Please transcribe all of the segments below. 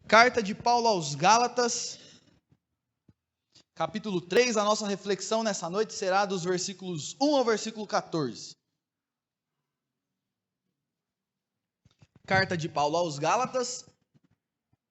Carta de Paulo aos Gálatas, capítulo 3, a nossa reflexão nessa noite será dos versículos 1 ao versículo 14. Carta de Paulo aos Gálatas,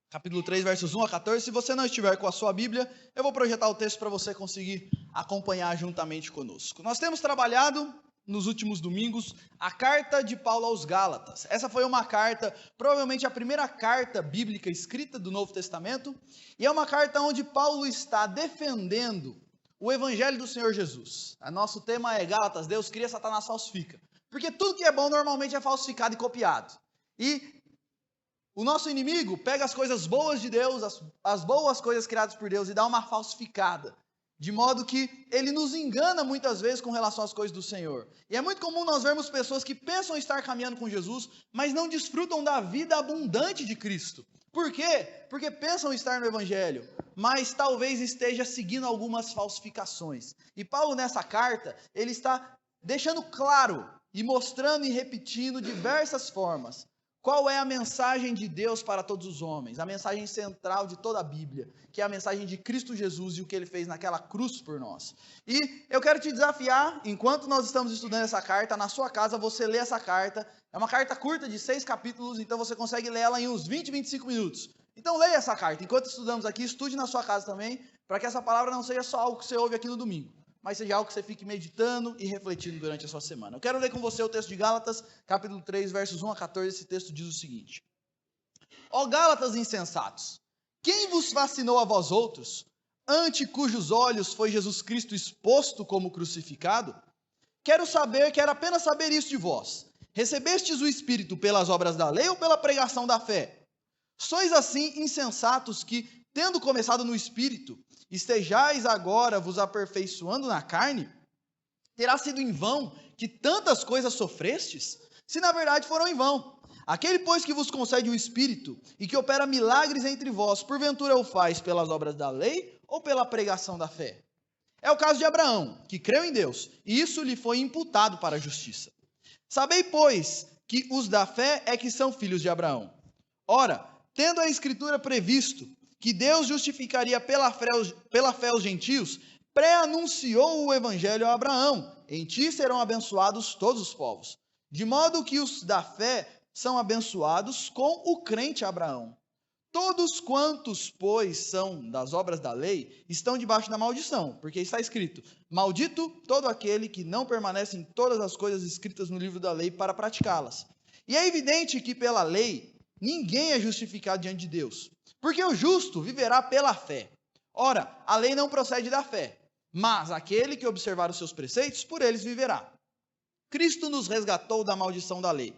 capítulo 3, versos 1 a 14. Se você não estiver com a sua Bíblia, eu vou projetar o texto para você conseguir acompanhar juntamente conosco. Nós temos trabalhado nos últimos domingos a carta de Paulo aos Gálatas. Essa foi uma carta, provavelmente a primeira carta bíblica escrita do Novo Testamento, e é uma carta onde Paulo está defendendo o Evangelho do Senhor Jesus. O nosso tema é Gálatas, Deus cria, Satanás falsifica. Porque tudo que é bom normalmente é falsificado e copiado. E o nosso inimigo pega as coisas boas de Deus, as boas coisas criadas por Deus, e dá uma falsificada. De modo que ele nos engana muitas vezes com relação às coisas do Senhor. E é muito comum nós vermos pessoas que pensam estar caminhando com Jesus, mas não desfrutam da vida abundante de Cristo. Por quê? Porque pensam estar no Evangelho, mas talvez esteja seguindo algumas falsificações. E Paulo nessa carta, ele está deixando claro e mostrando e repetindo diversas formas qual é a mensagem de Deus para todos os homens, a mensagem central de toda a Bíblia, que é a mensagem de Cristo Jesus e o que Ele fez naquela cruz por nós. E eu quero te desafiar, enquanto nós estamos estudando essa carta, na sua casa você lê essa carta. É uma carta curta de 6 capítulos, então você consegue ler ela em uns 20, 25 minutos. Então leia essa carta. Enquanto estudamos aqui, estude na sua casa também, para que essa palavra não seja só algo que você ouve aqui no domingo, mas seja algo que você fique meditando e refletindo durante a sua semana. Eu quero ler com você o texto de Gálatas, capítulo 3, versos 1 a 14. Esse texto diz o seguinte: Ó Gálatas insensatos, quem vos fascinou a vós outros, ante cujos olhos foi Jesus Cristo exposto como crucificado? Quero apenas saber isso de vós. Recebestes o Espírito pelas obras da lei ou pela pregação da fé? Sois assim insensatos que, tendo começado no Espírito, estejais agora vos aperfeiçoando na carne? Terá sido em vão que tantas coisas sofrestes? Se na verdade foram em vão. Aquele, pois, que vos concede o Espírito e que opera milagres entre vós, porventura o faz pelas obras da lei ou pela pregação da fé? É o caso de Abraão, que creu em Deus, e isso lhe foi imputado para a justiça. Sabei, pois, que os da fé é que são filhos de Abraão. Ora, tendo a Escritura previsto que Deus justificaria pela fé os gentios, pré-anunciou o evangelho a Abraão: em ti serão abençoados todos os povos. De modo que os da fé são abençoados com o crente Abraão. Todos quantos, pois, são das obras da lei, estão debaixo da maldição, porque está escrito: maldito todo aquele que não permanece em todas as coisas escritas no livro da lei para praticá-las. E é evidente que pela lei ninguém é justificado diante de Deus, porque o justo viverá pela fé. Ora, a lei não procede da fé, mas aquele que observar os seus preceitos, por eles viverá. Cristo nos resgatou da maldição da lei,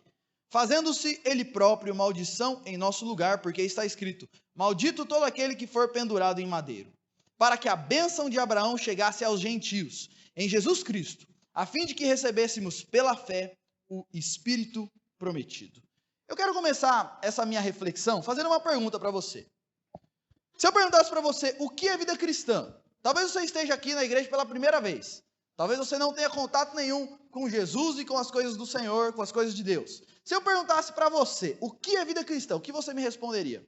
fazendo-se ele próprio maldição em nosso lugar, porque está escrito: maldito todo aquele que for pendurado em madeiro, para que a bênção de Abraão chegasse aos gentios, em Jesus Cristo, a fim de que recebêssemos pela fé o Espírito prometido. Eu quero começar essa minha reflexão fazendo uma pergunta para você. Se eu perguntasse para você o que é vida cristã, talvez você esteja aqui na igreja pela primeira vez. Talvez você não tenha contato nenhum com Jesus e com as coisas do Senhor, com as coisas de Deus. Se eu perguntasse para você o que é vida cristã, o que você me responderia?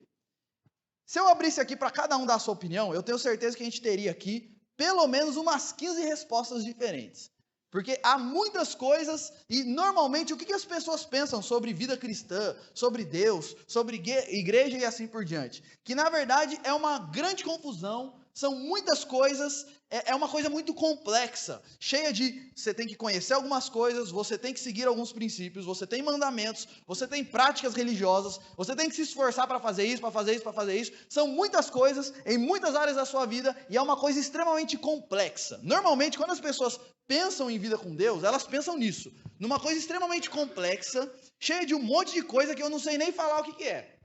Se eu abrisse aqui para cada um dar a sua opinião, eu tenho certeza que a gente teria aqui pelo menos umas 15 respostas diferentes. Porque há muitas coisas, e normalmente o que as pessoas pensam sobre vida cristã, sobre Deus, sobre igreja e assim por diante? Que na verdade é uma grande confusão, são muitas coisas, é uma coisa muito complexa, cheia de, você tem que conhecer algumas coisas, você tem que seguir alguns princípios, você tem mandamentos, você tem práticas religiosas, você tem que se esforçar para fazer isso, para fazer isso, para fazer isso. São muitas coisas em muitas áreas da sua vida e é uma coisa extremamente complexa. Normalmente, quando as pessoas pensam em vida com Deus, elas pensam nisso, numa coisa extremamente complexa, cheia de um monte de coisa que eu não sei nem falar o que é.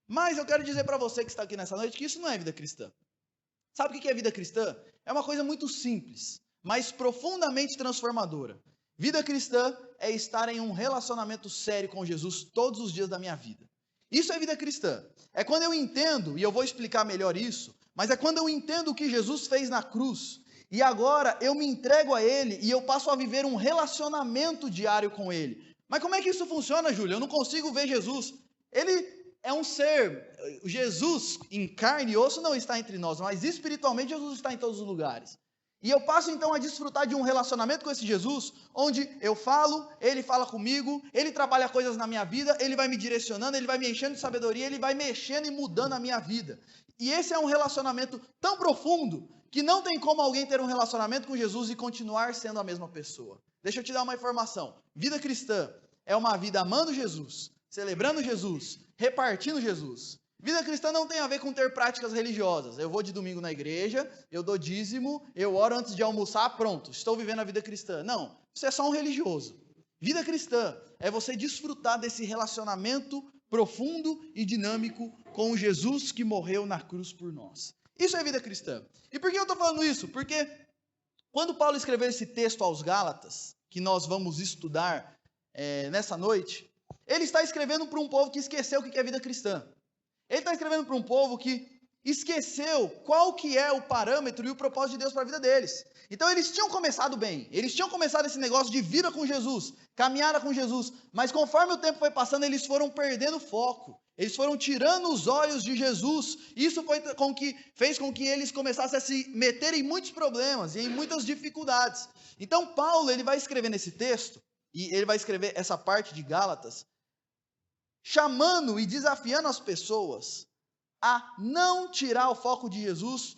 Mas eu quero dizer para você que está aqui nessa noite que isso não é vida cristã. Sabe o que é vida cristã? É uma coisa muito simples, mas profundamente transformadora. Vida cristã é estar em um relacionamento sério com Jesus todos os dias da minha vida. Isso é vida cristã. É quando eu entendo, e eu vou explicar melhor isso, mas é quando eu entendo o que Jesus fez na cruz, e agora eu me entrego a Ele e eu passo a viver um relacionamento diário com Ele. Mas como é que isso funciona, Júlio? Eu não consigo ver Jesus. Ele é um ser, Jesus em carne e osso não está entre nós, mas espiritualmente Jesus está em todos os lugares. E eu passo então a desfrutar de um relacionamento com esse Jesus, onde eu falo, ele fala comigo, ele trabalha coisas na minha vida, ele vai me direcionando, ele vai me enchendo de sabedoria, ele vai mexendo e mudando a minha vida. E esse é um relacionamento tão profundo que não tem como alguém ter um relacionamento com Jesus e continuar sendo a mesma pessoa. Deixa eu te dar uma informação. Vida cristã é uma vida amando Jesus, celebrando Jesus, repartindo Jesus. Vida cristã não tem a ver com ter práticas religiosas. Eu vou de domingo na igreja, eu dou dízimo, eu oro antes de almoçar, pronto, estou vivendo a vida cristã. Não, você é só um religioso. Vida cristã é você desfrutar desse relacionamento profundo e dinâmico com o Jesus que morreu na cruz por nós. Isso é vida cristã. E por que eu estou falando isso? Porque quando Paulo escreveu esse texto aos Gálatas, que nós vamos estudar nessa noite, ele está escrevendo para um povo que esqueceu o que é vida cristã. Ele está escrevendo para um povo que esqueceu qual que é o parâmetro e o propósito de Deus para a vida deles. Então eles tinham começado bem, eles tinham começado esse negócio de vida com Jesus, caminhada com Jesus, mas conforme o tempo foi passando, eles foram perdendo foco, eles foram tirando os olhos de Jesus, e isso fez com que eles começassem a se meter em muitos problemas e em muitas dificuldades. Então Paulo, ele vai escrever nesse texto, e ele vai escrever essa parte de Gálatas, chamando e desafiando as pessoas a não tirar o foco de Jesus,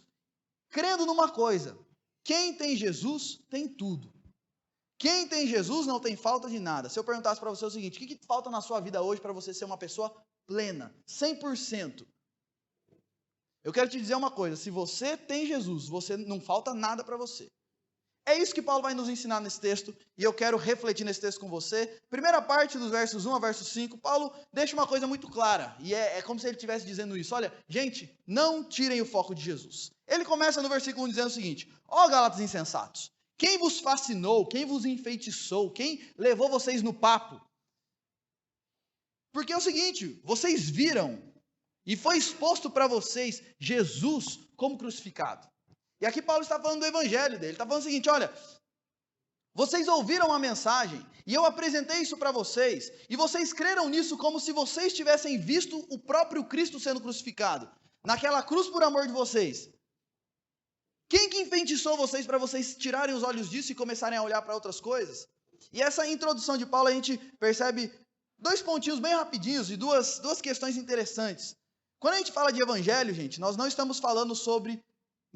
crendo numa coisa: quem tem Jesus tem tudo. Quem tem Jesus não tem falta de nada. Se eu perguntasse para você o seguinte: o que falta na sua vida hoje para você ser uma pessoa plena, 100%? Eu quero te dizer uma coisa: se você tem Jesus, você não falta nada para você. É isso que Paulo vai nos ensinar nesse texto, e eu quero refletir nesse texto com você. Primeira parte, dos versos 1 a verso 5, Paulo deixa uma coisa muito clara, e é como se ele estivesse dizendo isso. Olha, gente, não tirem o foco de Jesus. Ele começa no versículo 1 dizendo o seguinte: ó Gálatas insensatos, quem vos fascinou, quem vos enfeitiçou, quem levou vocês no papo? Porque é o seguinte, vocês viram, e foi exposto para vocês, Jesus como crucificado. E aqui Paulo está falando do evangelho dele, está falando o seguinte: olha, vocês ouviram a mensagem, e eu apresentei isso para vocês, e vocês creram nisso como se vocês tivessem visto o próprio Cristo sendo crucificado, naquela cruz por amor de vocês. Quem que enfeitiçou vocês para vocês tirarem os olhos disso e começarem a olhar para outras coisas? E essa introdução de Paulo a gente percebe dois pontinhos bem rapidinhos e duas questões interessantes. Quando a gente fala de evangelho, gente, nós não estamos falando sobre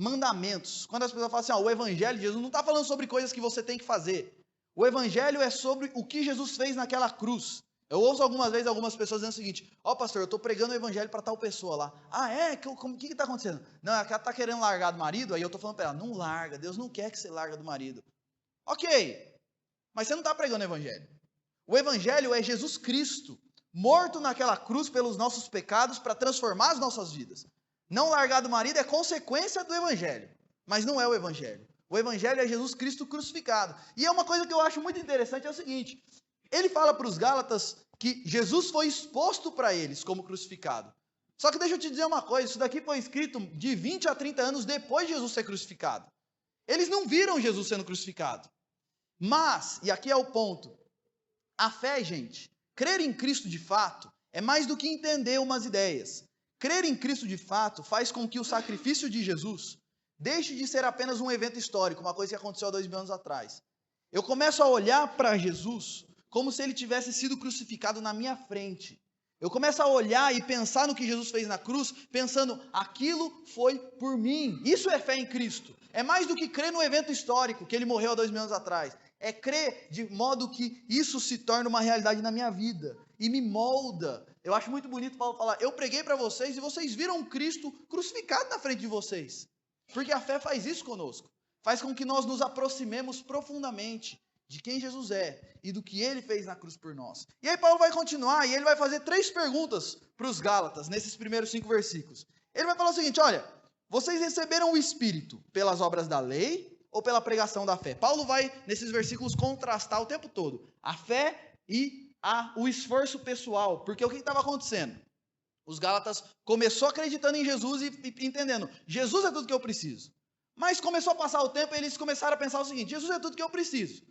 mandamentos. Quando as pessoas falam assim, o evangelho de Jesus não está falando sobre coisas que você tem que fazer. O evangelho é sobre o que Jesus fez naquela cruz. Eu ouço algumas vezes algumas pessoas dizendo o seguinte: pastor, eu estou pregando o evangelho para tal pessoa lá. Ah, é? O que está acontecendo? Não, ela está querendo largar do marido, aí eu estou falando para ela: não larga, Deus não quer que você larga do marido. Ok, mas você não está pregando o evangelho. O evangelho é Jesus Cristo, morto naquela cruz pelos nossos pecados para transformar as nossas vidas. Não largar do marido é consequência do evangelho, mas não é o evangelho. O evangelho é Jesus Cristo crucificado. E é uma coisa que eu acho muito interessante, é o seguinte: ele fala para os Gálatas que Jesus foi exposto para eles como crucificado. Só que deixa eu te dizer uma coisa, isso daqui foi escrito de 20 a 30 anos depois de Jesus ser crucificado. Eles não viram Jesus sendo crucificado. Mas, e aqui é o ponto, a fé, gente, crer em Cristo de fato, é mais do que entender umas ideias. Crer em Cristo de fato faz com que o sacrifício de Jesus deixe de ser apenas um evento histórico, uma coisa que aconteceu há 2000 anos atrás. Eu começo a olhar para Jesus como se ele tivesse sido crucificado na minha frente. Eu começo a olhar e pensar no que Jesus fez na cruz, pensando, aquilo foi por mim. Isso é fé em Cristo. É mais do que crer no evento histórico, que ele morreu há 2000 anos atrás. É crer de modo que isso se torne uma realidade na minha vida e me molda. Eu acho muito bonito Paulo falar: eu preguei para vocês e vocês viram Cristo crucificado na frente de vocês. Porque a fé faz isso conosco. Faz com que nós nos aproximemos profundamente de quem Jesus é e do que ele fez na cruz por nós. E aí Paulo vai continuar e ele vai fazer 3 perguntas para os Gálatas, nesses primeiros 5 versículos. Ele vai falar o seguinte: olha, vocês receberam o Espírito pelas obras da lei ou pela pregação da fé? Paulo vai, nesses versículos, contrastar o tempo todo a fé e o esforço pessoal. Porque o que estava acontecendo? Os Gálatas começou acreditando em Jesus e entendendo: Jesus é tudo que eu preciso. Mas começou a passar o tempo e eles começaram a pensar o seguinte: Jesus é tudo que eu preciso.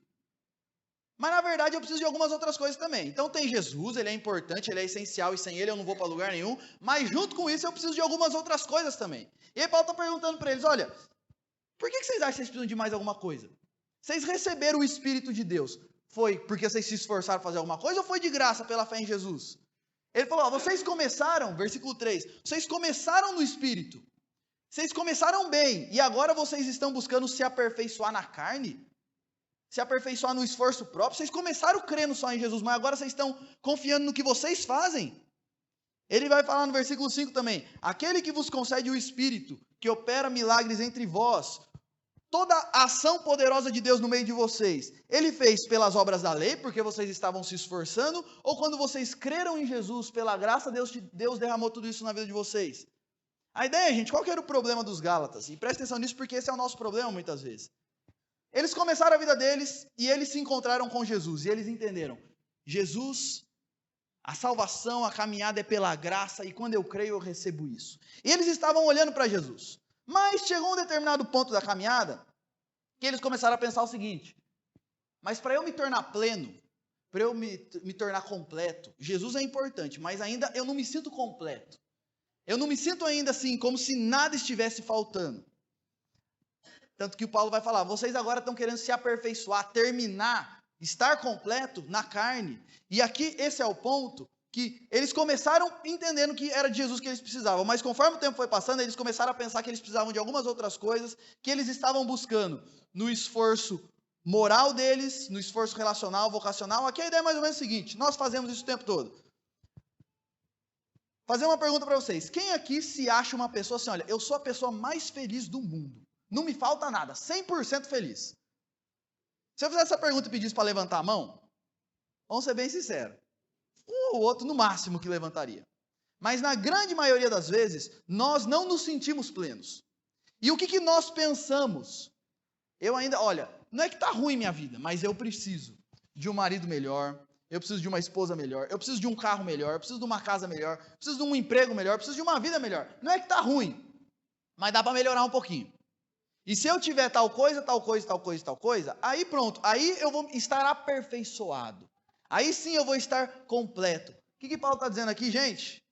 Mas na verdade eu preciso de algumas outras coisas também. Então tem Jesus, ele é importante, ele é essencial e sem ele eu não vou para lugar nenhum. Mas junto com isso eu preciso de algumas outras coisas também. E aí Paulo está perguntando para eles, olha, por que vocês acham que vocês precisam de mais alguma coisa? Vocês receberam o Espírito de Deus, foi porque vocês se esforçaram para fazer alguma coisa ou foi de graça pela fé em Jesus? Ele falou, ó, vocês começaram, versículo 3, vocês começaram no Espírito. Vocês começaram bem e agora vocês estão buscando se aperfeiçoar na carne? Se aperfeiçoar no esforço próprio? Vocês começaram crendo só em Jesus, mas agora vocês estão confiando no que vocês fazem? Ele vai falar no versículo 5 também, aquele que vos concede o Espírito, que opera milagres entre vós, toda a ação poderosa de Deus no meio de vocês, ele fez pelas obras da lei, porque vocês estavam se esforçando, ou quando vocês creram em Jesus, pela graça, Deus derramou tudo isso na vida de vocês? A ideia, gente, qual que era o problema dos Gálatas? E presta atenção nisso, porque esse é o nosso problema muitas vezes. Eles começaram a vida deles, e eles se encontraram com Jesus, e eles entenderam, Jesus, a salvação, a caminhada é pela graça, e quando eu creio eu recebo isso. E eles estavam olhando para Jesus. Mas chegou um determinado ponto da caminhada que eles começaram a pensar o seguinte, mas para eu me tornar pleno, para eu me tornar completo, Jesus é importante, mas ainda eu não me sinto completo. Eu não me sinto ainda assim, como se nada estivesse faltando. Tanto que o Paulo vai falar, vocês agora estão querendo se aperfeiçoar, terminar, estar completo na carne. E aqui esse é o ponto, que eles começaram entendendo que era de Jesus que eles precisavam, mas conforme o tempo foi passando, eles começaram a pensar que eles precisavam de algumas outras coisas, que eles estavam buscando no esforço moral deles, no esforço relacional, vocacional. Aqui a ideia é mais ou menos a seguinte, nós fazemos isso o tempo todo. Fazer uma pergunta para vocês, quem aqui se acha uma pessoa assim, olha, eu sou a pessoa mais feliz do mundo, não me falta nada, 100% feliz. Se eu fizesse essa pergunta e pedisse para levantar a mão, vamos ser bem sinceros, um ou outro no máximo que levantaria. Mas na grande maioria das vezes, nós não nos sentimos plenos. E o que nós pensamos? Olha, não é que está ruim minha vida, mas eu preciso de um marido melhor, eu preciso de uma esposa melhor, eu preciso de um carro melhor, eu preciso de uma casa melhor, eu preciso de um emprego melhor, eu preciso de uma vida melhor. Não é que está ruim, mas dá para melhorar um pouquinho. E se eu tiver tal coisa, tal coisa, tal coisa, tal coisa, aí pronto, aí eu vou estar aperfeiçoado. Aí sim eu vou estar completo. O que Paulo está dizendo aqui, gente?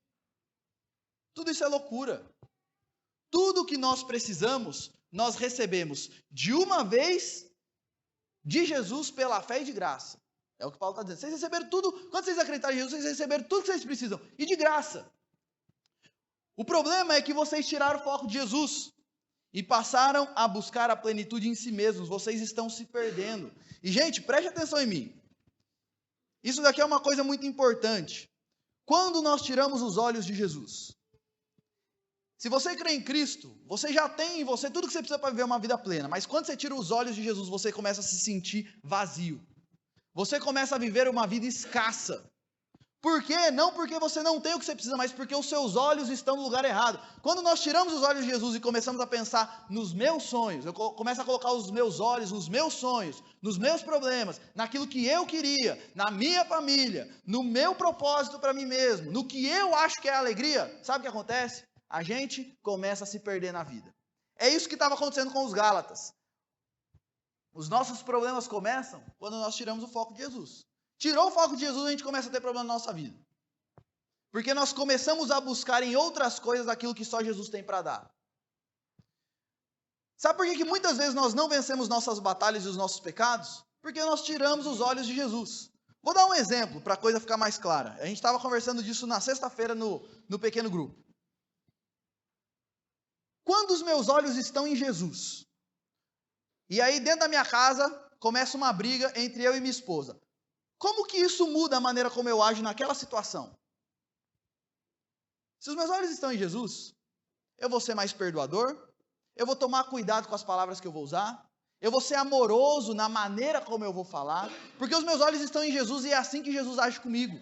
Tudo isso é loucura. Tudo que nós precisamos, nós recebemos de uma vez de Jesus pela fé e de graça. É o que Paulo está dizendo. Vocês receberam tudo, quando vocês acreditaram em Jesus, vocês receberam tudo que vocês precisam, e de graça. O problema é que vocês tiraram o foco de Jesus e passaram a buscar a plenitude em si mesmos. Vocês estão se perdendo. E, gente, preste atenção em mim. Isso daqui é uma coisa muito importante. Quando nós tiramos os olhos de Jesus, se você crê em Cristo, você já tem em você tudo que você precisa para viver uma vida plena. Mas quando você tira os olhos de Jesus, você começa a se sentir vazio. Você começa a viver uma vida escassa. Por quê? Não porque você não tem o que você precisa, mas porque os seus olhos estão no lugar errado. Quando nós tiramos os olhos de Jesus e começamos a pensar nos meus sonhos, eu começo a colocar os meus olhos nos meus sonhos, nos meus problemas, naquilo que eu queria, na minha família, no meu propósito para mim mesmo, no que eu acho que é alegria, sabe o que acontece? A gente começa a se perder na vida. É isso que estava acontecendo com os Gálatas. Os nossos problemas começam quando nós tiramos o foco de Jesus. Tirou o foco de Jesus, a gente começa a ter problema na nossa vida. Porque nós começamos a buscar em outras coisas aquilo que só Jesus tem para dar. Sabe por que muitas vezes nós não vencemos nossas batalhas e os nossos pecados? Porque nós tiramos os olhos de Jesus. Vou dar um exemplo para a coisa ficar mais clara. A gente estava conversando disso na sexta-feira no pequeno grupo. Quando os meus olhos estão em Jesus, e aí dentro da minha casa começa uma briga entre eu e minha esposa, como que isso muda a maneira como eu ajo naquela situação? Se os meus olhos estão em Jesus, eu vou ser mais perdoador, eu vou tomar cuidado com as palavras que eu vou usar, eu vou ser amoroso na maneira como eu vou falar, porque os meus olhos estão em Jesus e é assim que Jesus age comigo.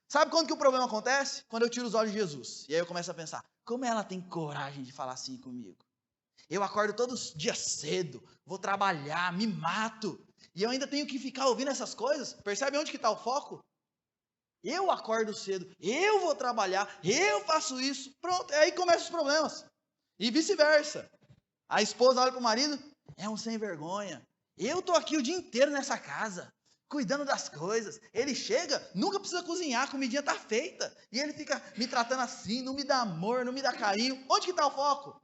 Sabe quando que o problema acontece? Quando eu tiro os olhos de Jesus. E aí eu começo a pensar, como ela tem coragem de falar assim comigo? Eu acordo todos os dias cedo, vou trabalhar, me mato, e eu ainda tenho que ficar ouvindo essas coisas? Percebe onde que está o foco? Eu acordo cedo, eu vou trabalhar, eu faço isso, pronto, aí começam os problemas. E vice-versa. A esposa olha para o marido, é um sem vergonha. Eu estou aqui o dia inteiro nessa casa, cuidando das coisas. Ele chega, nunca precisa cozinhar, a comidinha está feita. E ele fica me tratando assim, não me dá amor, não me dá carinho. Onde que está o foco?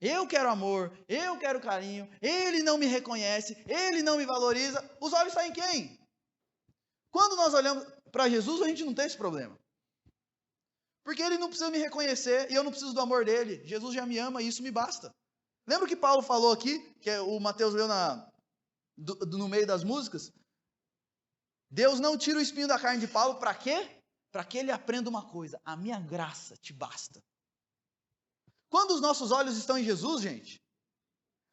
Eu quero amor, eu quero carinho, ele não me reconhece, ele não me valoriza. Os olhos estão em quem? Quando nós olhamos para Jesus, a gente não tem esse problema. Porque ele não precisa me reconhecer e eu não preciso do amor dele. Jesus já me ama e isso me basta. Lembra o que Paulo falou aqui, que o Mateus leu no meio das músicas? Deus não tira o espinho da carne de Paulo, para quê? Para que ele aprenda uma coisa: a minha graça te basta. Quando os nossos olhos estão em Jesus, gente,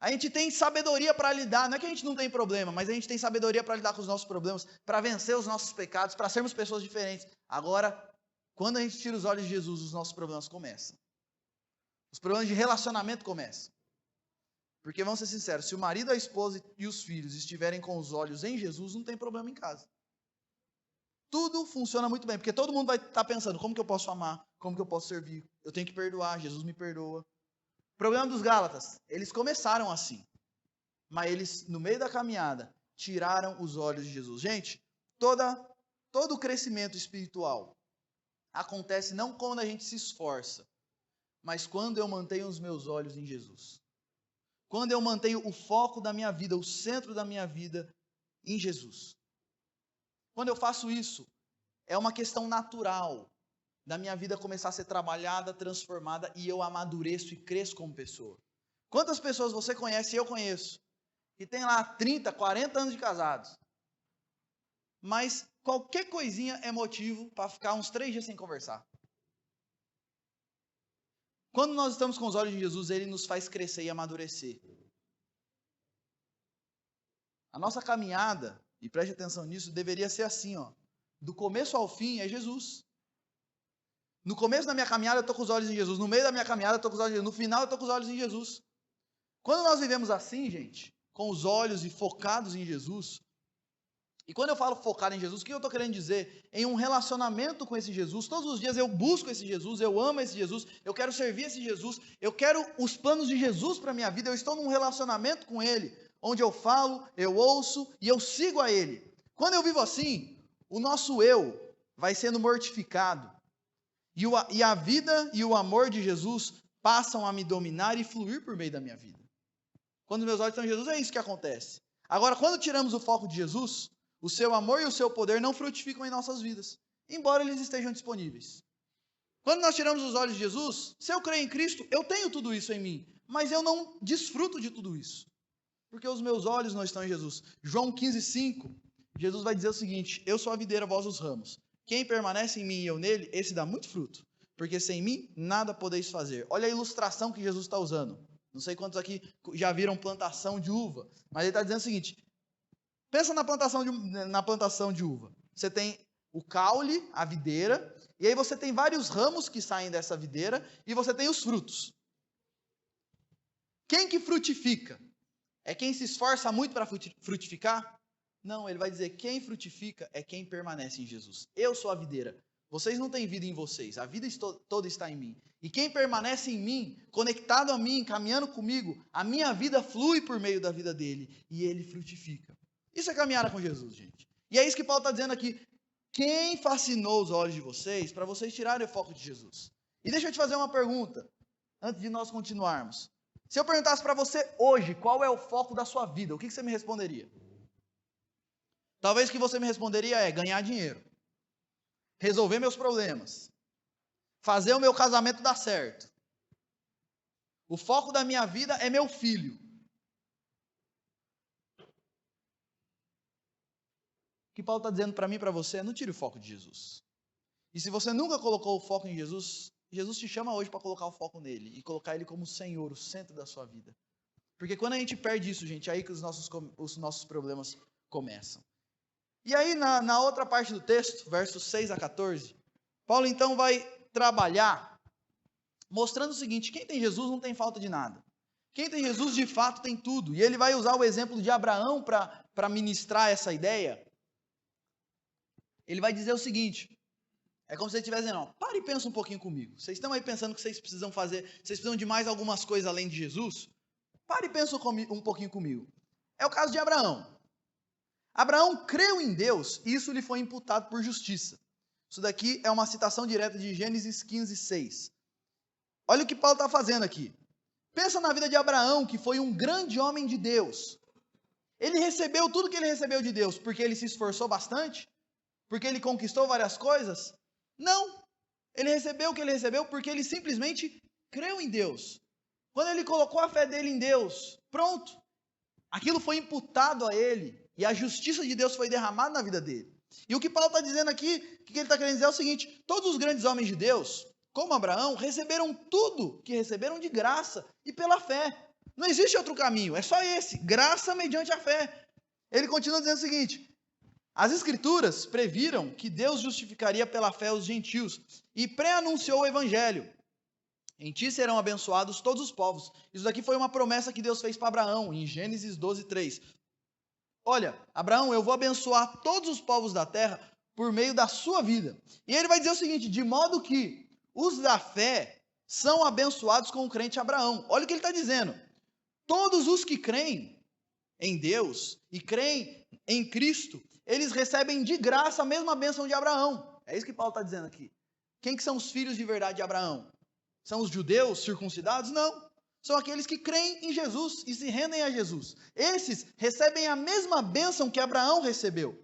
a gente tem sabedoria para lidar. Não é que a gente não tem problema, mas a gente tem sabedoria para lidar com os nossos problemas, para vencer os nossos pecados, para sermos pessoas diferentes. Agora, quando a gente tira os olhos de Jesus, os nossos problemas começam. Os problemas de relacionamento começam. Porque, vamos ser sinceros, se o marido, a esposa e os filhos estiverem com os olhos em Jesus, não tem problema em casa. Tudo funciona muito bem, porque todo mundo vai estar pensando: como que eu posso amar? Como que eu posso servir? Eu tenho que perdoar, Jesus me perdoa. O problema dos Gálatas, eles começaram assim, mas eles, no meio da caminhada, tiraram os olhos de Jesus. Gente, todo o crescimento espiritual acontece não quando a gente se esforça, mas quando eu mantenho os meus olhos em Jesus. Quando eu mantenho o foco da minha vida, o centro da minha vida em Jesus. Quando eu faço isso, é uma questão natural da minha vida começar a ser trabalhada, transformada, e eu amadureço e cresço como pessoa. Quantas pessoas você conhece e eu conheço, que tem lá 30, 40 anos de casados, mas qualquer coisinha é motivo para ficar uns 3 dias sem conversar. Quando nós estamos com os olhos de Jesus, ele nos faz crescer e amadurecer. A nossa caminhada, e preste atenção nisso, deveria ser assim, ó. Do começo ao fim é Jesus. No começo da minha caminhada eu estou com os olhos em Jesus. No meio da minha caminhada eu estou com os olhos em Jesus. No final eu estou com os olhos em Jesus. Quando nós vivemos assim, gente, com os olhos e focados em Jesus, e quando eu falo focado em Jesus, o que eu estou querendo dizer? Em um relacionamento com esse Jesus. Todos os dias eu busco esse Jesus, eu amo esse Jesus, eu quero servir esse Jesus, eu quero os planos de Jesus para a minha vida, eu estou num relacionamento com Ele, onde eu falo, eu ouço e eu sigo a Ele. Quando eu vivo assim, o nosso eu vai sendo mortificado. E a vida e o amor de Jesus passam a me dominar e fluir por meio da minha vida. Quando meus olhos estão em Jesus, é isso que acontece. Agora, quando tiramos o foco de Jesus, o seu amor e o seu poder não frutificam em nossas vidas, embora eles estejam disponíveis. Quando nós tiramos os olhos de Jesus, se eu creio em Cristo, eu tenho tudo isso em mim, mas eu não desfruto de tudo isso, porque os meus olhos não estão em Jesus. João 15,5, Jesus vai dizer o seguinte: eu sou a videira, vós os ramos. Quem permanece em mim e eu nele, esse dá muito fruto, porque sem mim nada podeis fazer. Olha a ilustração que Jesus está usando. Não sei quantos aqui já viram plantação de uva, mas ele está dizendo o seguinte: pensa na plantação de uva. Você tem o caule, a videira, e aí você tem vários ramos que saem dessa videira, e você tem os frutos. Quem que frutifica? É quem se esforça muito para frutificar? Não, ele vai dizer: quem frutifica é quem permanece em Jesus. Eu sou a videira. Vocês não têm vida em vocês, a vida toda está em mim. E quem permanece em mim, conectado a mim, caminhando comigo, a minha vida flui por meio da vida dele, e ele frutifica. Isso é caminhar com Jesus, gente. E é isso que Paulo está dizendo aqui. Quem fascinou os olhos de vocês para vocês tirarem o foco de Jesus? E deixa eu te fazer uma pergunta, antes de nós continuarmos. Se eu perguntasse para você hoje, qual é o foco da sua vida, o que você me responderia? Talvez o que você me responderia é ganhar dinheiro, resolver meus problemas, fazer o meu casamento dar certo. O foco da minha vida é meu filho. O que Paulo está dizendo para mim e para você é: não tire o foco de Jesus. E se você nunca colocou o foco em Jesus, Jesus te chama hoje para colocar o foco nele e colocar ele como o Senhor, o centro da sua vida. Porque quando a gente perde isso, gente, é aí que os nossos problemas começam. E aí, na outra parte do texto, versos 6 a 14, Paulo então vai trabalhar mostrando o seguinte: quem tem Jesus não tem falta de nada. Quem tem Jesus, de fato, tem tudo. E ele vai usar o exemplo de Abraão para ministrar essa ideia. Ele vai dizer o seguinte: é como se ele estivesse dizendo, ó, para e pensa um pouquinho comigo. Vocês estão aí pensando que vocês precisam de mais algumas coisas além de Jesus? Para e pensa um pouquinho comigo. É o caso de Abraão. Abraão creu em Deus e isso lhe foi imputado por justiça. Isso daqui é uma citação direta de Gênesis 15:6. Olha o que Paulo está fazendo aqui. Pensa na vida de Abraão, que foi um grande homem de Deus. Ele recebeu tudo que ele recebeu de Deus porque ele se esforçou bastante? Porque ele conquistou várias coisas? Não. Ele recebeu o que ele recebeu porque ele simplesmente creu em Deus. Quando ele colocou a fé dele em Deus, pronto. Aquilo foi imputado a ele e a justiça de Deus foi derramada na vida dele. E o que Paulo está dizendo aqui, o que ele está querendo dizer é o seguinte: todos os grandes homens de Deus, como Abraão, receberam tudo que receberam de graça e pela fé. Não existe outro caminho, é só esse, graça mediante a fé. Ele continua dizendo o seguinte: as Escrituras previram que Deus justificaria pela fé os gentios e pré-anunciou o Evangelho. Em ti serão abençoados todos os povos. Isso daqui foi uma promessa que Deus fez para Abraão, em Gênesis 12:3. Olha, Abraão, eu vou abençoar todos os povos da terra por meio da sua vida. E ele vai dizer o seguinte: de modo que os da fé são abençoados com o crente Abraão. Olha o que ele está dizendo. Todos os que creem em Deus e creem em Cristo, eles recebem de graça a mesma bênção de Abraão. É isso que Paulo está dizendo aqui. Quem que são os filhos de verdade de Abraão? São os judeus circuncidados? Não. São aqueles que creem em Jesus e se rendem a Jesus. Esses recebem a mesma bênção que Abraão recebeu.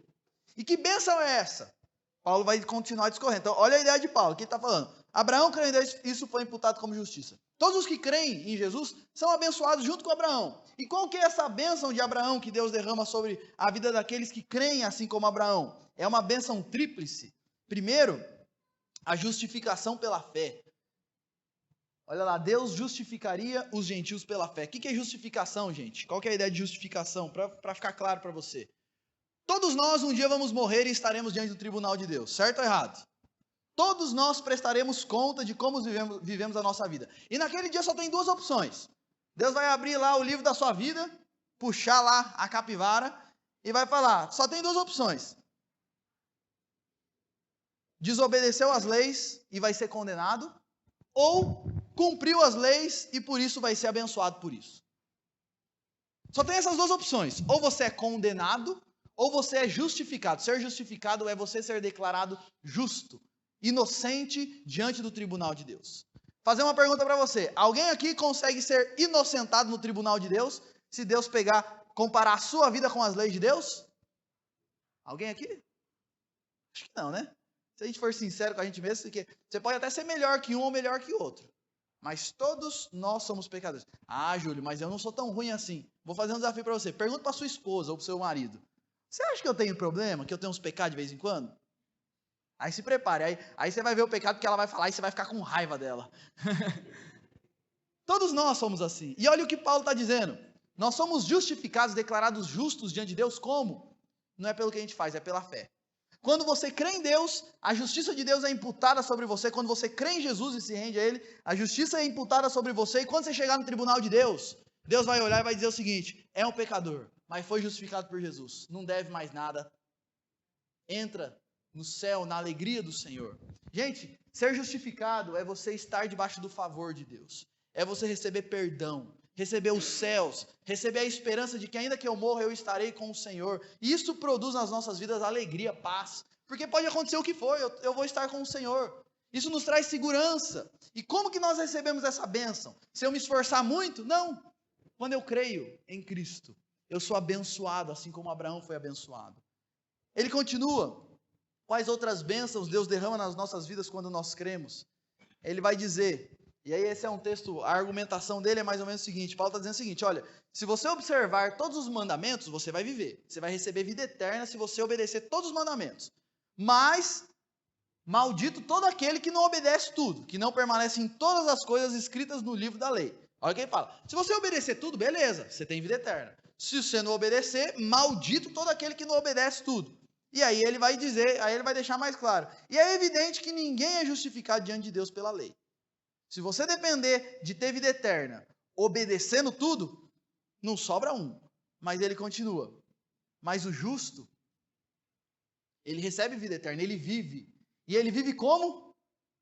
E que bênção é essa? Paulo vai continuar discorrendo. Então, olha a ideia de Paulo, o que ele está falando. Abraão creu em Deus, isso foi imputado como justiça. Todos os que creem em Jesus são abençoados junto com Abraão. E qual que é essa bênção de Abraão que Deus derrama sobre a vida daqueles que creem assim como Abraão? É uma bênção tríplice. Primeiro, a justificação pela fé. Olha lá, Deus justificaria os gentios pela fé. O que é justificação, gente? Qual que é a ideia de justificação? Para ficar claro para você. Todos nós um dia vamos morrer e estaremos diante do tribunal de Deus, certo ou errado? Todos nós prestaremos conta de como vivemos a nossa vida. E naquele dia só tem duas opções. Deus vai abrir lá o livro da sua vida, puxar lá a capivara e vai falar, só tem duas opções. Desobedeceu às leis e vai ser condenado, ou cumpriu as leis e por isso vai ser abençoado por isso. Só tem essas duas opções. Ou você é condenado, ou você é justificado. Ser justificado é você ser declarado justo, inocente diante do tribunal de Deus. Fazer uma pergunta para você. Alguém aqui consegue ser inocentado no tribunal de Deus se Deus comparar a sua vida com as leis de Deus? Alguém aqui? Acho que não, né? Se a gente for sincero com a gente mesmo, você pode até ser melhor que um ou melhor que outro. Mas todos nós somos pecadores. Ah, Júlio, mas eu não sou tão ruim assim. Vou fazer um desafio para você. Pergunta para sua esposa ou para o seu marido. Você acha que eu tenho problema? Que eu tenho uns pecados de vez em quando? Aí se prepare. Aí você vai ver o pecado que ela vai falar e você vai ficar com raiva dela. Todos nós somos assim. E olha o que Paulo está dizendo. Nós somos justificados, declarados justos diante de Deus como? Não é pelo que a gente faz, é pela fé. Quando você crê em Deus, a justiça de Deus é imputada sobre você. Quando você crê em Jesus e se rende a Ele, a justiça é imputada sobre você. E quando você chegar no tribunal de Deus, Deus vai olhar e vai dizer o seguinte: é um pecador, mas foi justificado por Jesus. Não deve mais nada. Entra no céu, na alegria do Senhor. Gente, ser justificado é você estar debaixo do favor de Deus. É você receber perdão, receber os céus, receber a esperança de que ainda que eu morra, eu estarei com o Senhor. E isso produz nas nossas vidas alegria, paz. Porque pode acontecer o que for, eu vou estar com o Senhor. Isso nos traz segurança. E como que nós recebemos essa bênção? Se eu me esforçar muito? Não. Quando eu creio em Cristo, eu sou abençoado, assim como Abraão foi abençoado. Ele continua. Quais outras bênçãos Deus derrama nas nossas vidas quando nós cremos? Ele vai dizer... E aí esse é um texto, a argumentação dele é mais ou menos o seguinte, Paulo está dizendo o seguinte, olha, se você observar todos os mandamentos, você vai viver, você vai receber vida eterna se você obedecer todos os mandamentos, mas maldito todo aquele que não obedece tudo, que não permanece em todas as coisas escritas no livro da lei. Olha o que ele fala, se você obedecer tudo, beleza, você tem vida eterna, se você não obedecer, maldito todo aquele que não obedece tudo. E aí ele vai dizer, aí ele vai deixar mais claro, e é evidente que ninguém é justificado diante de Deus pela lei. Se você depender de ter vida eterna, obedecendo tudo, não sobra um. Mas ele continua. Mas o justo, ele recebe vida eterna, ele vive. E ele vive como?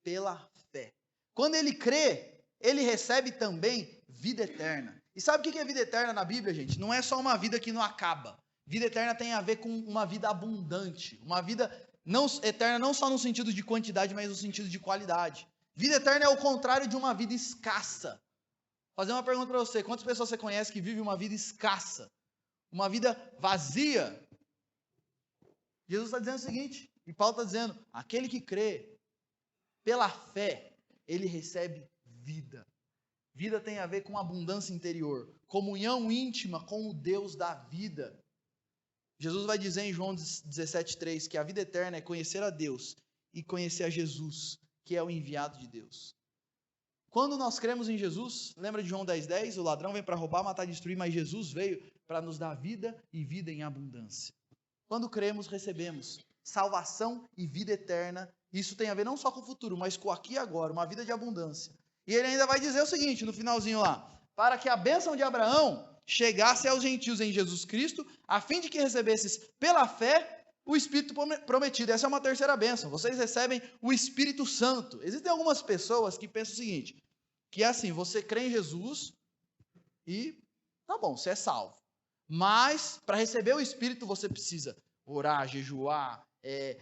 Pela fé. Quando ele crê, ele recebe também vida eterna. E sabe o que é vida eterna na Bíblia, gente? Não é só uma vida que não acaba. Vida eterna tem a ver com uma vida abundante, uma vida não eterna não só no sentido de quantidade, mas no sentido de qualidade. Vida eterna é o contrário de uma vida escassa. Vou fazer uma pergunta para você: quantas pessoas você conhece que vivem uma vida escassa? Uma vida vazia? Jesus está dizendo o seguinte, e Paulo está dizendo: aquele que crê pela fé, ele recebe vida. Vida tem a ver com abundância interior, comunhão íntima com o Deus da vida. Jesus vai dizer em João 17,3 que a vida eterna é conhecer a Deus e conhecer a Jesus, que é o enviado de Deus. Quando nós cremos em Jesus, lembra de João 10,10? O ladrão vem para roubar, matar e destruir, mas Jesus veio para nos dar vida e vida em abundância. Quando cremos, recebemos salvação e vida eterna. Isso tem a ver não só com o futuro, mas com o aqui e agora, uma vida de abundância. E ele ainda vai dizer o seguinte, no finalzinho lá: para que a bênção de Abraão chegasse aos gentios em Jesus Cristo, a fim de que recebesses pela fé o Espírito prometido. Essa é uma terceira bênção. Vocês recebem o Espírito Santo. Existem algumas pessoas que pensam o seguinte, que é assim: você crê em Jesus e tá bom, você é salvo. Mas para receber o Espírito você precisa orar, jejuar,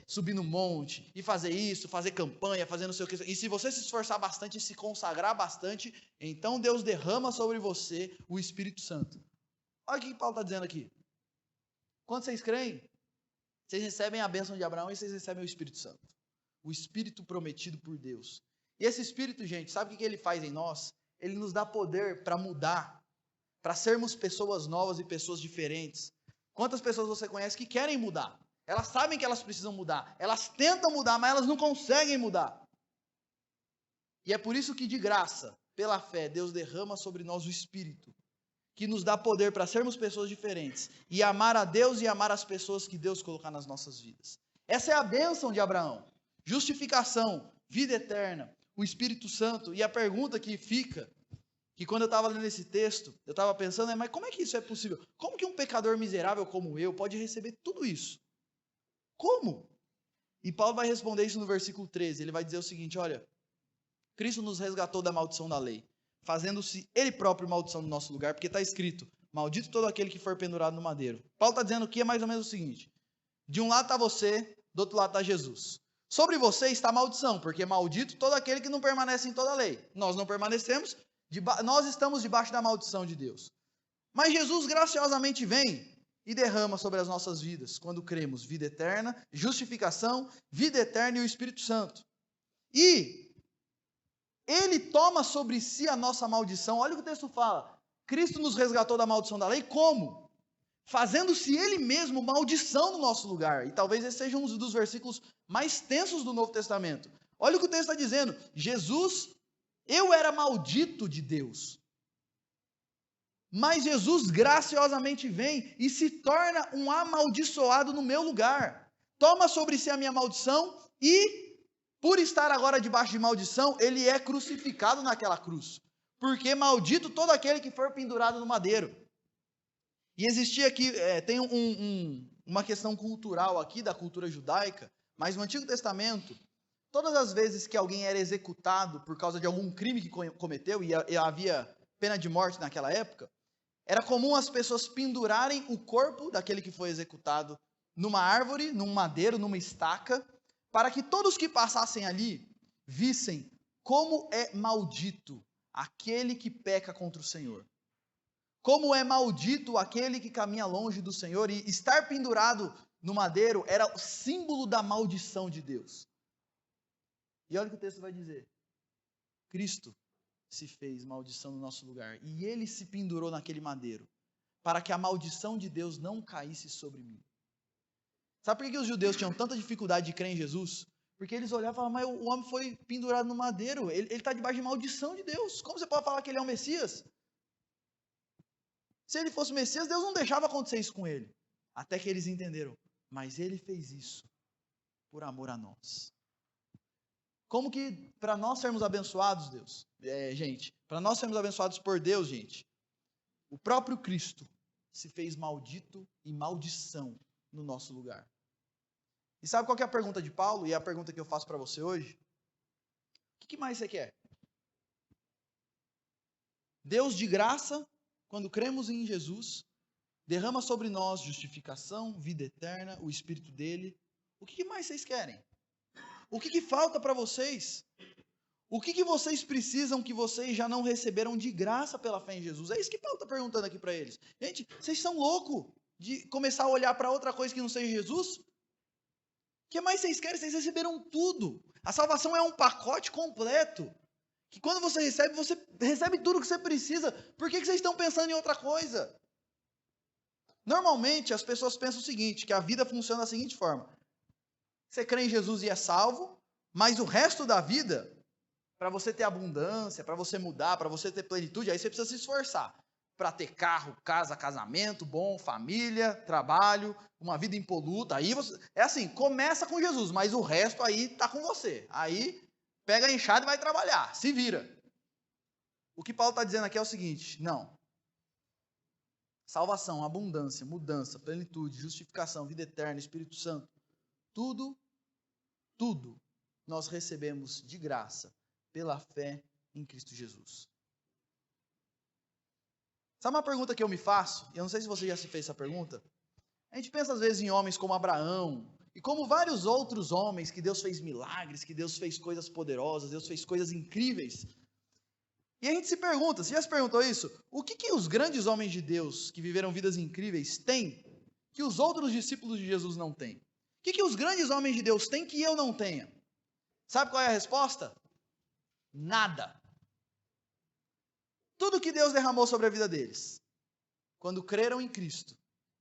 subir no monte e fazer isso, fazer campanha, fazer não sei o que. E se você se esforçar bastante e se consagrar bastante, então Deus derrama sobre você o Espírito Santo. Olha o que Paulo está dizendo aqui. Quando vocês creem, vocês recebem a bênção de Abraão e vocês recebem o Espírito Santo. O Espírito prometido por Deus. E esse Espírito, gente, sabe o que ele faz em nós? Ele nos dá poder para mudar, para sermos pessoas novas e pessoas diferentes. Quantas pessoas você conhece que querem mudar? Elas sabem que elas precisam mudar. Elas tentam mudar, mas elas não conseguem mudar. E é por isso que, de graça, pela fé, Deus derrama sobre nós o Espírito, que nos dá poder para sermos pessoas diferentes e amar a Deus e amar as pessoas que Deus colocar nas nossas vidas. Essa é a bênção de Abraão. Justificação, vida eterna, o Espírito Santo. E a pergunta que fica, que quando eu estava lendo esse texto, eu estava pensando, mas como é que isso é possível? Como que um pecador miserável como eu pode receber tudo isso? Como? E Paulo vai responder isso no versículo 13. Ele vai dizer o seguinte: olha, Cristo nos resgatou da maldição da lei, fazendo-se ele próprio maldição no nosso lugar, porque está escrito: maldito todo aquele que for pendurado no madeiro. Paulo está dizendo que é mais ou menos o seguinte: de um lado está você, do outro lado está Jesus. Sobre você está a maldição, porque maldito todo aquele que não permanece em toda a lei. Nós não permanecemos, nós estamos debaixo da maldição de Deus. Mas Jesus graciosamente vem e derrama sobre as nossas vidas, quando cremos, vida eterna, justificação, vida eterna e o Espírito Santo. E ele toma sobre si a nossa maldição. Olha o que o texto fala: Cristo nos resgatou da maldição da lei, como? Fazendo-se ele mesmo maldição no nosso lugar. E talvez esse seja um dos versículos mais tensos do Novo Testamento. Olha o que o texto está dizendo: Jesus, eu era maldito de Deus, mas Jesus graciosamente vem e se torna um amaldiçoado no meu lugar. Toma sobre si a minha maldição e, por estar agora debaixo de maldição, ele é crucificado naquela cruz. Porque maldito todo aquele que for pendurado no madeiro. E existia aqui, tem uma questão cultural aqui, da cultura judaica, mas no Antigo Testamento, todas as vezes que alguém era executado por causa de algum crime que cometeu, e havia pena de morte naquela época, era comum as pessoas pendurarem o corpo daquele que foi executado numa árvore, num madeiro, numa estaca, para que todos que passassem ali vissem como é maldito aquele que peca contra o Senhor. Como é maldito aquele que caminha longe do Senhor. E estar pendurado no madeiro era o símbolo da maldição de Deus. E olha o que o texto vai dizer: Cristo se fez maldição no nosso lugar, e ele se pendurou naquele madeiro, para que a maldição de Deus não caísse sobre mim. Sabe por que os judeus tinham tanta dificuldade de crer em Jesus? Porque eles olhavam e falavam: mas o homem foi pendurado no madeiro, ele está debaixo de maldição de Deus, como você pode falar que ele é o Messias? Se ele fosse o Messias, Deus não deixava acontecer isso com ele. Até que eles entenderam: mas ele fez isso por amor a nós. Como que para nós sermos abençoados, Deus, gente, para nós sermos abençoados por Deus, gente, o próprio Cristo se fez maldito e maldição no nosso lugar. E sabe qual que é a pergunta de Paulo? E é a pergunta que eu faço para você hoje? O que mais você quer? Deus de graça, quando cremos em Jesus, derrama sobre nós justificação, vida eterna, o Espírito dele. O que mais vocês querem? O que falta para vocês? O que vocês precisam que vocês já não receberam de graça pela fé em Jesus? É isso que Paulo está perguntando aqui para eles. Gente, vocês são loucos de começar a olhar para outra coisa que não seja Jesus? O que mais vocês querem? Vocês receberam tudo. A salvação é um pacote completo. Que quando você recebe tudo que você precisa. Por que vocês estão pensando em outra coisa? Normalmente as pessoas pensam o seguinte, que a vida funciona da seguinte forma. Você crê em Jesus e é salvo, mas o resto da vida, para você ter abundância, para você mudar, para você ter plenitude, aí você precisa se esforçar. Para ter carro, casa, casamento bom, família, trabalho, uma vida impoluta. Aí você, é assim, começa com Jesus, mas o resto aí está com você. Aí pega a enxada e vai trabalhar, se vira. O que Paulo está dizendo aqui é o seguinte, não. Salvação, abundância, mudança, plenitude, justificação, vida eterna, Espírito Santo, tudo nós recebemos de graça pela fé em Cristo Jesus. Sabe uma pergunta que eu me faço? Eu não sei se você já se fez essa pergunta. A gente pensa às vezes em homens como Abraão e como vários outros homens que Deus fez milagres, que Deus fez coisas poderosas, Deus fez coisas incríveis. E a gente se pergunta, você já se perguntou isso? O que os grandes homens de Deus que viveram vidas incríveis têm que os outros discípulos de Jesus não têm? O que os grandes homens de Deus têm que eu não tenha? Sabe qual é a resposta? Nada. Tudo que Deus derramou sobre a vida deles, quando creram em Cristo,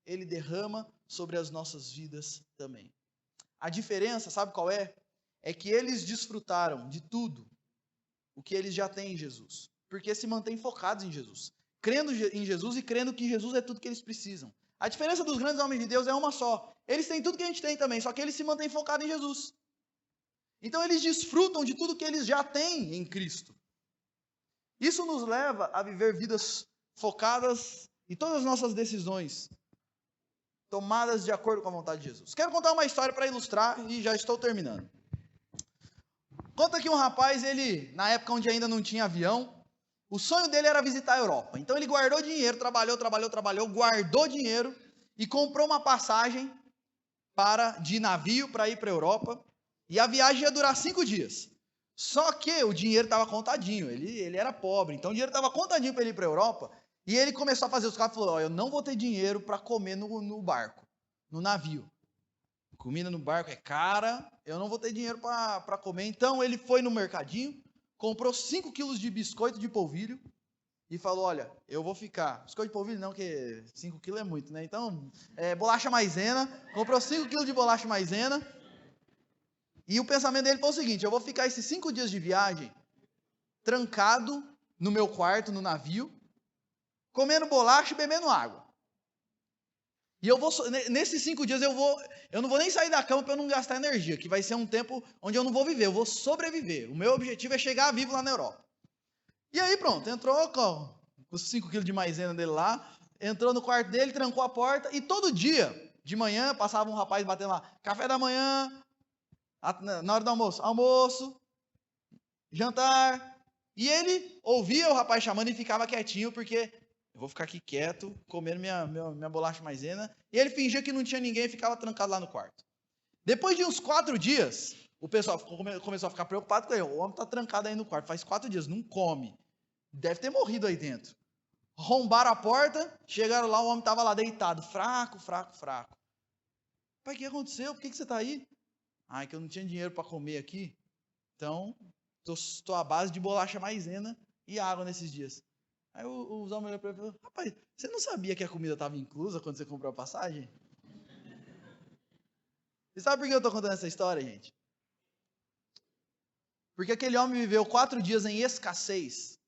Ele derrama sobre as nossas vidas também. A diferença, sabe qual é? É que eles desfrutaram de tudo o que eles já têm em Jesus, porque se mantêm focados em Jesus, crendo em Jesus e crendo que Jesus é tudo que eles precisam. A diferença dos grandes homens de Deus é uma só. Eles têm tudo que a gente tem também, só que eles se mantêm focados em Jesus. Então eles desfrutam de tudo que eles já têm em Cristo. Isso nos leva a viver vidas focadas e todas as nossas decisões tomadas de acordo com a vontade de Jesus. Quero contar uma história para ilustrar e já estou terminando. Conta que um rapaz, ele, na época onde ainda não tinha avião, o sonho dele era visitar a Europa. Então ele guardou dinheiro, trabalhou, guardou dinheiro e comprou uma passagem de navio para ir para a Europa. E a viagem ia durar 5 dias. Só que o dinheiro estava contadinho, ele era pobre, então o dinheiro estava contadinho para ele ir para a Europa. E ele começou a fazer os cálculos e falou, eu não vou ter dinheiro para comer no barco, no navio. Comida no barco é cara, eu não vou ter dinheiro para comer. Então ele foi no mercadinho, comprou 5 quilos de biscoito de polvilho e falou, olha, eu vou ficar... Biscoito de polvilho não, porque 5 quilos é muito, né? Então, bolacha maisena, comprou 5 quilos de bolacha maisena. E o pensamento dele foi o seguinte, eu vou ficar esses 5 dias de viagem trancado no meu quarto, no navio, comendo bolacha e bebendo água. E eu vou, nesses 5 dias eu não vou nem sair da cama para eu não gastar energia, que vai ser um tempo onde eu não vou viver, eu vou sobreviver. O meu objetivo é chegar vivo lá na Europa. E aí pronto, entrou com os 5 quilos de maisena dele lá, entrou no quarto dele, trancou a porta e todo dia, de manhã, passava um rapaz batendo lá, café da manhã, na hora do almoço, jantar, e ele ouvia o rapaz chamando e ficava quietinho, porque eu vou ficar aqui quieto, comendo minha bolacha maisena, e ele fingia que não tinha ninguém e ficava trancado lá no quarto. Depois de uns 4 dias, o pessoal começou a ficar preocupado com ele, o homem está trancado aí no quarto, faz 4 dias, não come, deve ter morrido aí dentro. Arrombaram a porta, chegaram lá, o homem estava lá deitado, fraco. Pai, o que aconteceu? Por que você está aí? Ah, é que eu não tinha dinheiro para comer aqui, então estou à base de bolacha maisena e água nesses dias. Aí os homens olharam para ele e falaram, rapaz, você não sabia que a comida estava inclusa quando você comprou a passagem? Você sabe por que eu estou contando essa história, gente? Porque aquele homem viveu 4 dias em escassez,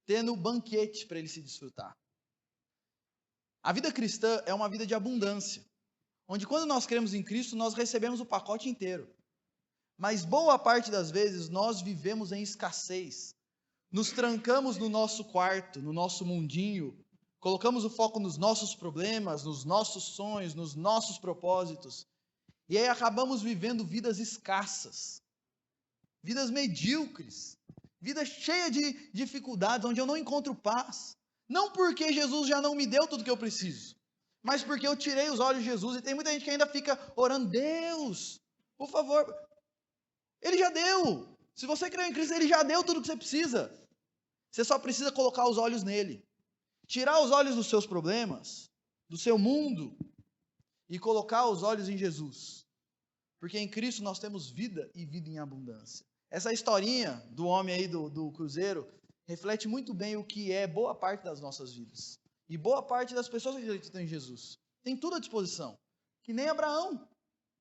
tendo banquete para ele se desfrutar. A vida cristã é uma vida de abundância, onde quando nós cremos em Cristo, nós recebemos o pacote inteiro. Mas boa parte das vezes nós vivemos em escassez. Nos trancamos no nosso quarto, no nosso mundinho, colocamos o foco nos nossos problemas, nos nossos sonhos, nos nossos propósitos. E aí acabamos vivendo vidas escassas, vidas medíocres, vidas cheias de dificuldades, onde eu não encontro paz. Não porque Jesus já não me deu tudo que eu preciso, mas porque eu tirei os olhos de Jesus. E tem muita gente que ainda fica orando, Deus, por favor. Ele já deu. Se você crê em Cristo, Ele já deu tudo o que você precisa. Você só precisa colocar os olhos nele. Tirar os olhos dos seus problemas, do seu mundo, e colocar os olhos em Jesus. Porque em Cristo nós temos vida e vida em abundância. Essa historinha do homem aí do cruzeiro reflete muito bem o que é boa parte das nossas vidas. E boa parte das pessoas que acreditam em Jesus. Tem tudo à disposição. Que nem Abraão.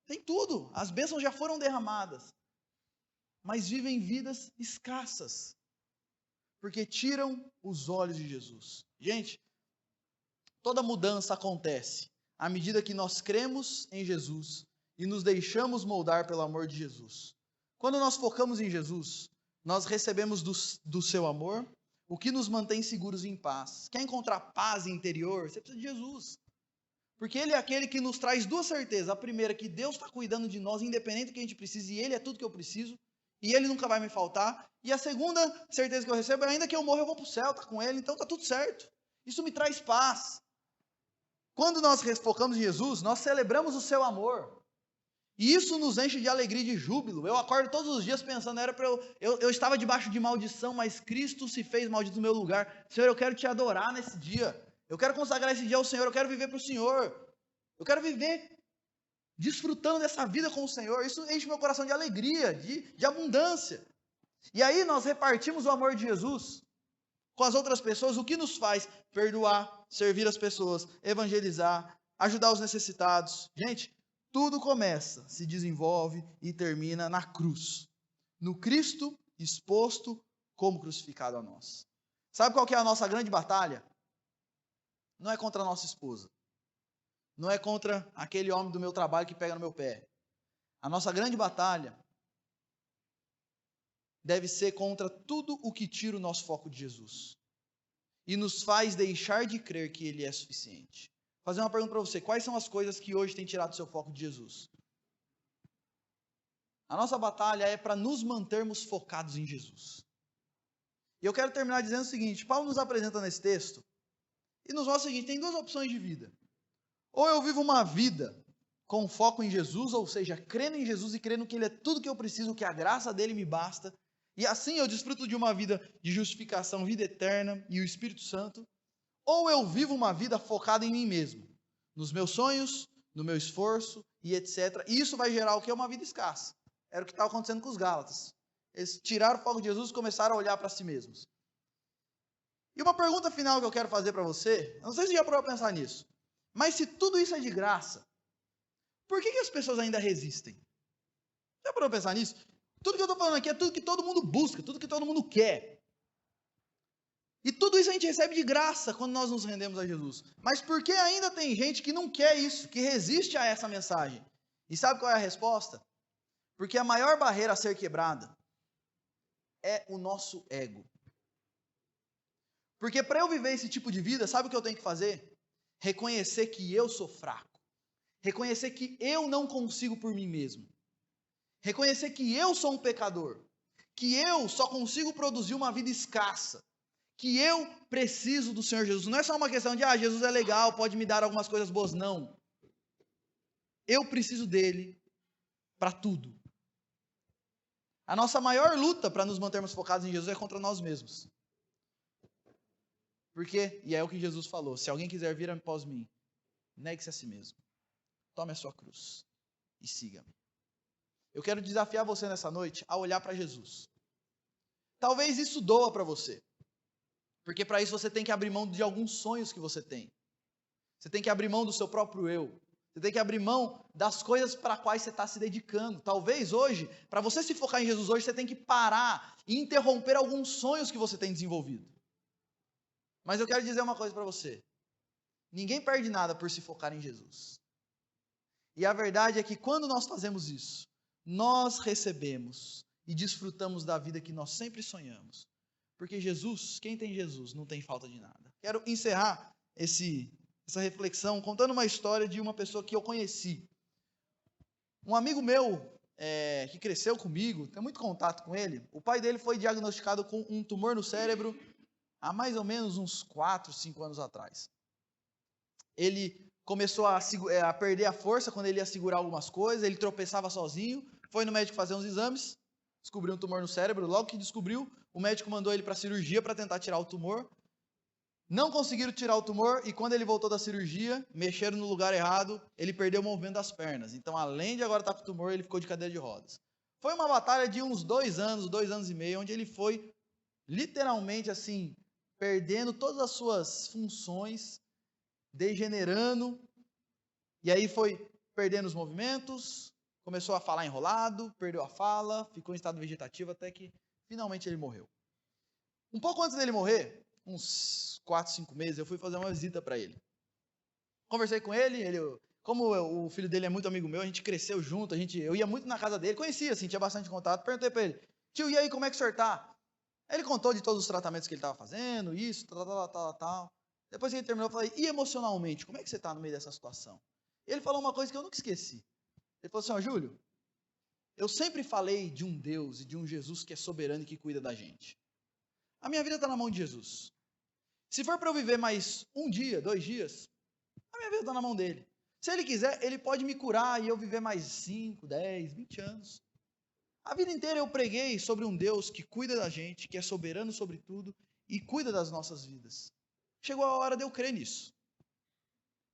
Tem tudo. As bênçãos já foram derramadas. Mas vivem vidas escassas. Porque tiram os olhos de Jesus. Gente, toda mudança acontece à medida que nós cremos em Jesus e nos deixamos moldar pelo amor de Jesus. Quando nós focamos em Jesus, nós recebemos do seu amor o que nos mantém seguros e em paz. Quer encontrar paz interior? Você precisa de Jesus. Porque Ele é aquele que nos traz duas certezas. A primeira, que Deus está cuidando de nós, independente do que a gente precise, e Ele é tudo que eu preciso, e Ele nunca vai me faltar. E a segunda certeza que eu recebo é, ainda que eu morra, eu vou para o céu, está com Ele, então está tudo certo. Isso me traz paz. Quando nós focamos em Jesus, nós celebramos o seu amor. E isso nos enche de alegria e de júbilo. Eu acordo todos os dias pensando, eu estava debaixo de maldição, mas Cristo se fez maldito no meu lugar. Senhor, eu quero te adorar nesse dia. Eu quero consagrar esse dia ao Senhor, eu quero viver para o Senhor. Eu quero viver desfrutando dessa vida com o Senhor. Isso enche meu coração de alegria, de abundância. E aí nós repartimos o amor de Jesus com as outras pessoas, o que nos faz perdoar, servir as pessoas, evangelizar, ajudar os necessitados. Gente, tudo começa, se desenvolve e termina na cruz. No Cristo exposto como crucificado a nós. Sabe qual que é a nossa grande batalha? Não é contra a nossa esposa. Não é contra aquele homem do meu trabalho que pega no meu pé. A nossa grande batalha deve ser contra tudo o que tira o nosso foco de Jesus. E nos faz deixar de crer que Ele é suficiente. Vou fazer uma pergunta para você. Quais são as coisas que hoje têm tirado o seu foco de Jesus? A nossa batalha é para nos mantermos focados em Jesus. E eu quero terminar dizendo o seguinte. Paulo nos apresenta nesse texto e nos mostra o seguinte. Tem duas opções de vida. Ou eu vivo uma vida com foco em Jesus, ou seja, crendo em Jesus e crendo que Ele é tudo que eu preciso, que a graça dEle me basta. E assim eu desfruto de uma vida de justificação, vida eterna e o Espírito Santo. Ou eu vivo uma vida focada em mim mesmo, nos meus sonhos, no meu esforço e etc. E isso vai gerar o que? Uma vida escassa. Era o que estava acontecendo com os Gálatas. Eles tiraram o foco de Jesus e começaram a olhar para si mesmos. E uma pergunta final que eu quero fazer para você, não sei se já parou para pensar nisso, mas se tudo isso é de graça, por que as pessoas ainda resistem? Já parou para pensar nisso? Tudo que eu estou falando aqui é tudo que todo mundo busca, tudo que todo mundo quer. E tudo isso a gente recebe de graça quando nós nos rendemos a Jesus. Mas por que ainda tem gente que não quer isso, que resiste a essa mensagem? E sabe qual é a resposta? Porque a maior barreira a ser quebrada é o nosso ego. Porque para eu viver esse tipo de vida, sabe o que eu tenho que fazer? Reconhecer que eu sou fraco. Reconhecer que eu não consigo por mim mesmo. Reconhecer que eu sou um pecador. Que eu só consigo produzir uma vida escassa. Que eu preciso do Senhor Jesus. Não é só uma questão de, Jesus é legal, pode me dar algumas coisas boas. Não. Eu preciso dele para tudo. A nossa maior luta para nos mantermos focados em Jesus é contra nós mesmos. Por quê? E é o que Jesus falou. Se alguém quiser vir após mim, negue-se a si mesmo. Tome a sua cruz e siga-me. Eu quero desafiar você nessa noite a olhar para Jesus. Talvez isso doa para você. Porque para isso você tem que abrir mão de alguns sonhos que você tem. Você tem que abrir mão do seu próprio eu. Você tem que abrir mão das coisas para quais você está se dedicando. Talvez hoje, para você se focar em Jesus hoje, você tem que parar e interromper alguns sonhos que você tem desenvolvido. Mas eu quero dizer uma coisa para você. Ninguém perde nada por se focar em Jesus. E a verdade é que quando nós fazemos isso, nós recebemos e desfrutamos da vida que nós sempre sonhamos. Porque Jesus, quem tem Jesus, não tem falta de nada. Quero encerrar essa reflexão contando uma história de uma pessoa que eu conheci. Um amigo meu, que cresceu comigo, tenho muito contato com ele. O pai dele foi diagnosticado com um tumor no cérebro há mais ou menos uns 4, 5 anos atrás. Ele começou a perder a força quando ele ia segurar algumas coisas, ele tropeçava sozinho, foi no médico fazer uns exames, descobriu um tumor no cérebro, logo que descobriu, o médico mandou ele para a cirurgia para tentar tirar o tumor. Não conseguiram tirar o tumor e quando ele voltou da cirurgia, mexeram no lugar errado, ele perdeu o movimento das pernas. Então, além de agora estar com tumor, ele ficou de cadeira de rodas. Foi uma batalha de uns 2 anos e meio, onde ele foi literalmente assim, perdendo todas as suas funções, degenerando, e aí foi perdendo os movimentos, começou a falar enrolado, perdeu a fala, ficou em estado vegetativo até que finalmente ele morreu. Um pouco antes dele morrer, uns 4, 5 meses, eu fui fazer uma visita para ele. Conversei com ele, como o filho dele é muito amigo meu, a gente cresceu junto, eu ia muito na casa dele, conhecia assim, tinha bastante contato, perguntei para ele, tio, e aí, como é que o senhor tá? Ele contou de todos os tratamentos que ele estava fazendo, isso, tal. Depois que ele terminou, eu falei, e emocionalmente, como é que você está no meio dessa situação? Ele falou uma coisa que eu nunca esqueci. Ele falou assim, ó, Júlio, eu sempre falei de um Deus e de um Jesus que é soberano e que cuida da gente. A minha vida está na mão de Jesus. Se for para eu viver mais 1 dia, 2 dias, a minha vida está na mão dele. Se ele quiser, ele pode me curar e eu viver mais 5, 10, 20 anos. A vida inteira eu preguei sobre um Deus que cuida da gente, que é soberano sobre tudo e cuida das nossas vidas. Chegou a hora de eu crer nisso.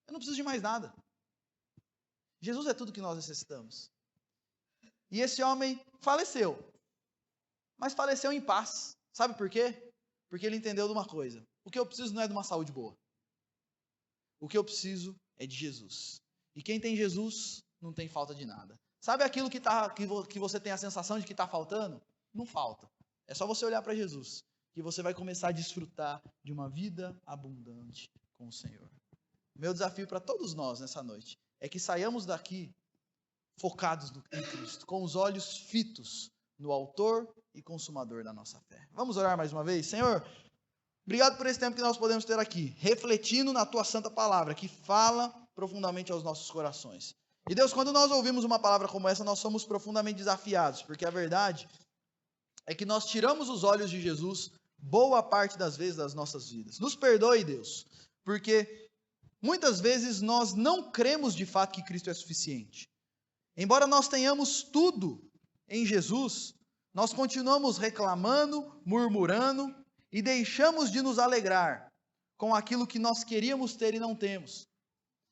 Eu não preciso de mais nada. Jesus é tudo que nós necessitamos. E esse homem faleceu. Mas faleceu em paz. Sabe por quê? Porque ele entendeu de uma coisa. O que eu preciso não é de uma saúde boa. O que eu preciso é de Jesus. E quem tem Jesus não tem falta de nada. Sabe aquilo que você tem a sensação de que está faltando? Não falta. É só você olhar para Jesus, que você vai começar a desfrutar de uma vida abundante com o Senhor. Meu desafio para todos nós nessa noite é que saiamos daqui focados em Cristo, com os olhos fitos no autor e consumador da nossa fé. Vamos orar mais uma vez? Senhor, obrigado por esse tempo que nós podemos ter aqui, refletindo na tua santa palavra, que fala profundamente aos nossos corações. E Deus, quando nós ouvimos uma palavra como essa, nós somos profundamente desafiados, porque a verdade é que nós tiramos os olhos de Jesus boa parte das vezes das nossas vidas. Nos perdoe, Deus, porque muitas vezes nós não cremos de fato que Cristo é suficiente. Embora nós tenhamos tudo em Jesus, nós continuamos reclamando, murmurando e deixamos de nos alegrar com aquilo que nós queríamos ter e não temos.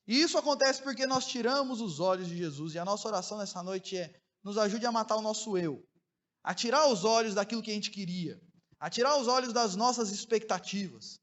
E isso acontece porque nós tiramos os olhos de Jesus, e a nossa oração nessa noite é: nos ajude a matar o nosso eu, a tirar os olhos daquilo que a gente queria, a tirar os olhos das nossas expectativas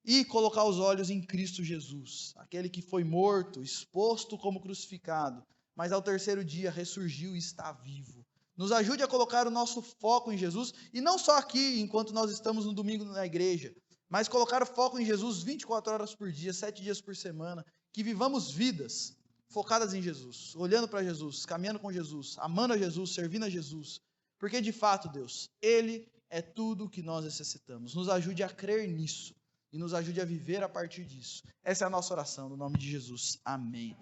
e colocar os olhos em Cristo Jesus, aquele que foi morto, exposto como crucificado, mas ao terceiro dia ressurgiu e está vivo. Nos ajude a colocar o nosso foco em Jesus, e não só aqui, enquanto nós estamos no domingo na igreja, mas colocar o foco em Jesus 24 horas por dia, 7 dias por semana, que vivamos vidas focadas em Jesus, olhando para Jesus, caminhando com Jesus, amando a Jesus, servindo a Jesus, porque de fato, Deus, Ele é tudo o que nós necessitamos. Nos ajude a crer nisso e nos ajude a viver a partir disso. Essa é a nossa oração, no nome de Jesus. Amém.